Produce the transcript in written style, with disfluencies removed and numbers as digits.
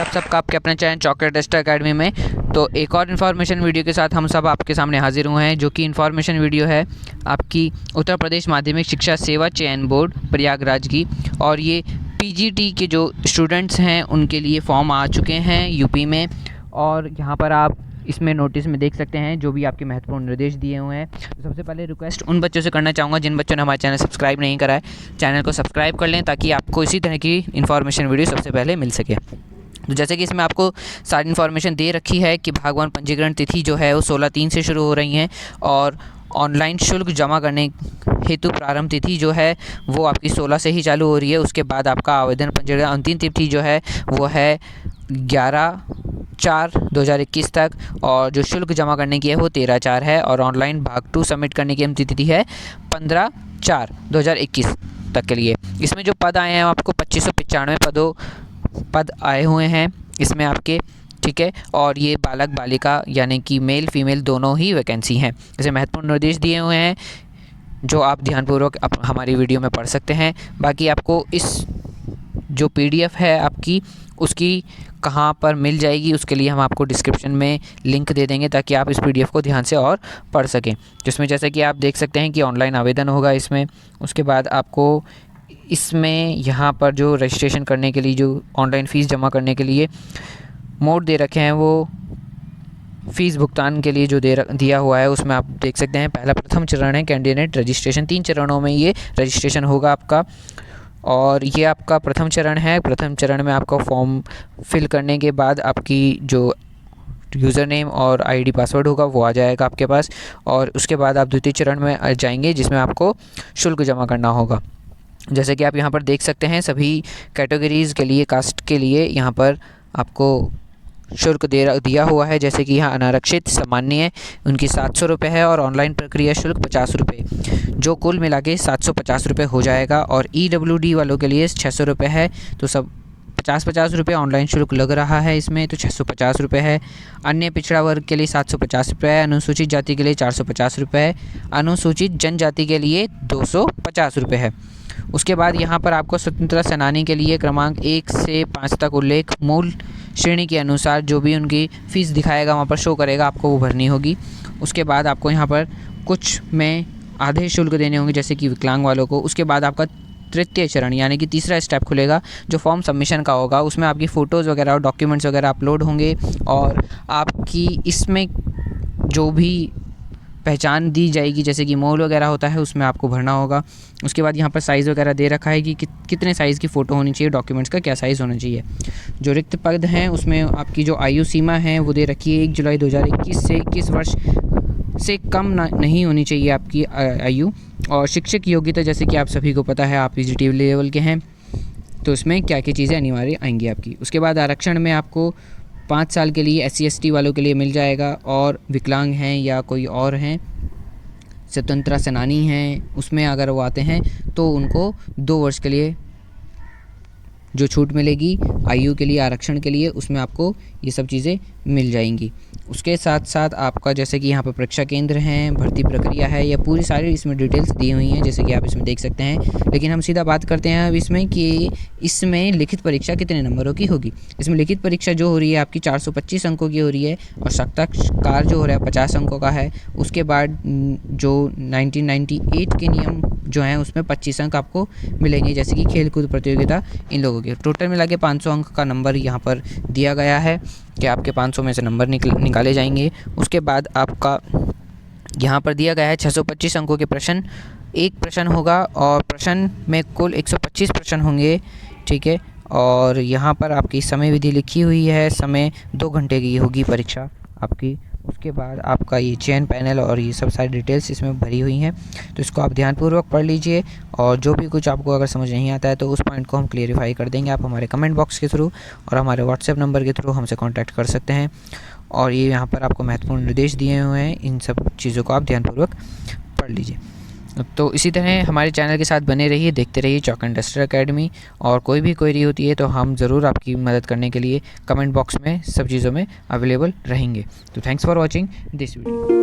आप सबका आपके अपने चैनल चॉकलेट डस्टर एकेडमी में। तो एक और इन्फॉर्मेशन वीडियो के साथ हम सब आपके सामने हाजिर हुए हैं, जो कि इन्फॉर्मेशन वीडियो है आपकी उत्तर प्रदेश माध्यमिक शिक्षा सेवा चयन बोर्ड प्रयागराज की। और ये पीजीटी के जो स्टूडेंट्स हैं उनके लिए फॉर्म आ चुके हैं यूपी में। और यहाँ पर आप इसमें नोटिस में देख सकते हैं जो भी आपके महत्वपूर्ण निर्देश दिए हुए हैं। तो सबसे पहले रिक्वेस्ट उन बच्चों से करना चाहूँगा जिन बच्चों ने हमारा चैनल सब्सक्राइब नहीं करा है, चैनल को सब्सक्राइब कर लें ताकि आपको इसी तरह की इन्फॉर्मेशन वीडियो सबसे पहले मिल सके। तो जैसे कि इसमें आपको सारी इन्फॉर्मेशन दे रखी है कि भागवान पंजीकरण तिथि जो है वो 16/3 से शुरू हो रही हैं और ऑनलाइन शुल्क जमा करने हेतु प्रारंभ तिथि जो है वो आपकी 16 से ही चालू हो रही है। उसके बाद आपका आवेदन पंजीकरण अंतिम तिथि जो है वो है 11/4/2021 तक, और जो शुल्क जमा करने की है वो 13/4 है। और ऑनलाइन भाग 2 सबमिट करने की अंतिम तिथि है 15/4/2021 तक के लिए। इसमें जो पद आए हैं आपको 2595 पद आए हुए हैं इसमें आपके, ठीक है। और ये बालक बालिका यानी कि मेल फीमेल दोनों ही वैकेंसी हैं। जैसे महत्वपूर्ण निर्देश दिए हुए हैं जो आप ध्यानपूर्वक हमारी वीडियो में पढ़ सकते हैं। बाकी आपको इस जो पीडीएफ है आपकी उसकी कहाँ पर मिल जाएगी उसके लिए हम आपको डिस्क्रिप्शन में लिंक दे देंगे ताकि आप इस पीडीएफ को ध्यान से और पढ़ सकें। जिसमें जैसे कि आप देख सकते हैं कि ऑनलाइन आवेदन होगा इसमें। उसके बाद आपको इसमें यहाँ पर जो रजिस्ट्रेशन करने के लिए जो ऑनलाइन फ़ीस जमा करने के लिए मोड दे रखे हैं वो फ़ीस भुगतान के लिए जो दिया हुआ है उसमें आप देख सकते हैं पहला प्रथम चरण है कैंडिडेट रजिस्ट्रेशन। 3 चरणों में ये रजिस्ट्रेशन होगा आपका। और ये आपका प्रथम चरण है। प्रथम चरण में आपका फॉर्म फिल करने के बाद आपकी जो यूज़र नेम और आईडी पासवर्ड होगा वो आ जाएगा आपके पास। और उसके बाद आप द्वितीय चरण में जाएंगे जिसमें आपको शुल्क जमा करना होगा। जैसे कि आप यहाँ पर देख सकते हैं सभी कैटेगरीज़ के लिए, कास्ट के लिए यहाँ पर आपको शुल्क दिया हुआ है। जैसे कि यहाँ अनारक्षित सामान्य है उनकी 700 रुपये है और ऑनलाइन प्रक्रिया शुल्क 50 रुपये, जो कुल मिला के 750 रुपये हो जाएगा। और ईडब्ल्यूडी वालों के लिए 600 रुपये है, तो सब 50-50 रुपये ऑनलाइन शुल्क लग रहा है इसमें, तो 650 रुपये है। अन्य पिछड़ा वर्ग के लिए 750 रुपये है। अनुसूचित जाति के लिए 450 रुपये है। अनुसूचित जनजाति के लिए 250 रुपये है। उसके बाद यहाँ पर आपको स्वतंत्रता सेनानी के लिए क्रमांक 1 से 5 तक उल्लेख मूल श्रेणी के अनुसार जो भी उनकी फ़ीस दिखाएगा वहाँ पर शो करेगा, आपको वो भरनी होगी। उसके बाद आपको यहाँ पर कुछ में आधे शुल्क देने होंगे जैसे कि विकलांग वालों को। उसके बाद आपका तृतीय चरण यानी कि तीसरा स्टेप खुलेगा जो फॉर्म सबमिशन का होगा। उसमें आपकी फ़ोटोज़ वगैरह और डॉक्यूमेंट्स वगैरह अपलोड होंगे और आपकी इसमें जो भी पहचान दी जाएगी जैसे कि मोल वगैरह होता है उसमें आपको भरना होगा। उसके बाद यहाँ पर साइज़ वगैरह दे रखा है कि कितने साइज़ की फ़ोटो होनी चाहिए, डॉक्यूमेंट्स का क्या साइज़ होना चाहिए। जो रिक्त पद हैं उसमें आपकी जो आयु सीमा है वो दे रखी है 1 जुलाई 2021 से 21 वर्ष से कम नहीं होनी चाहिए आपकी आयु। और शिक्षक योग्यता जैसे कि आप सभी को पता है आप पीजीटी लेवल के हैं, तो इसमें क्या क्या चीज़ें अनिवार्य आएंगी आपकी। उसके बाद आरक्षण में आपको 5 साल के लिए SC/ST वालों के लिए मिल जाएगा। और विकलांग हैं या कोई और हैं, स्वतंत्रता सेनानी हैं, उसमें अगर वो आते हैं तो उनको 2 वर्ष के लिए जो छूट मिलेगी आयु के लिए, आरक्षण के लिए, उसमें आपको ये सब चीज़ें मिल जाएंगी। उसके साथ साथ आपका जैसे कि यहाँ पर परीक्षा केंद्र हैं, भर्ती प्रक्रिया है, या पूरी सारी इसमें डिटेल्स दी हुई हैं जैसे कि आप इसमें देख सकते हैं। लेकिन हम सीधा बात करते हैं अब इसमें कि इसमें लिखित परीक्षा कितने नंबरों की होगी। इसमें लिखित परीक्षा जो हो रही है आपकी 425 अंकों की हो रही है और साक्षात्कार जो हो रहा है 50 अंकों का है। उसके बाद जो 1998 के नियम जो हैं उसमें 25 अंक आपको मिलेंगे जैसे कि खेल कूद प्रतियोगिता इन लोगों के। टोटल मिला के 500 अंक का नंबर यहाँ पर दिया गया है कि आपके 500 में से नंबर निकाले जाएंगे। उसके बाद आपका यहाँ पर दिया गया है 625 अंकों के प्रश्न, एक प्रश्न होगा और प्रश्न में कुल 125 प्रश्न होंगे, ठीक है। और यहाँ पर आपकी समय विधि लिखी हुई है, समय 2 घंटे की होगी परीक्षा आपकी। उसके बाद आपका ये चयन पैनल और ये सब सारी डिटेल्स इसमें भरी हुई हैं, तो इसको आप ध्यानपूर्वक पढ़ लीजिए। और जो भी कुछ आपको अगर समझ नहीं आता है तो उस पॉइंट को हम क्लियरिफाई कर देंगे। आप हमारे कमेंट बॉक्स के थ्रू और हमारे व्हाट्सएप नंबर के थ्रू हमसे कांटेक्ट कर सकते हैं। और ये यहाँ पर आपको महत्वपूर्ण निर्देश दिए हुए हैं, इन सब चीज़ों को आप ध्यानपूर्वक पढ़ लीजिए। तो इसी तरह हमारे चैनल के साथ बने रहिए, देखते रहिए चॉकलेट डस्टर एकेडमी। और कोई भी क्वेरी होती है तो हम ज़रूर आपकी मदद करने के लिए कमेंट बॉक्स में सब चीज़ों में अवेलेबल रहेंगे। तो thanks for watching this video.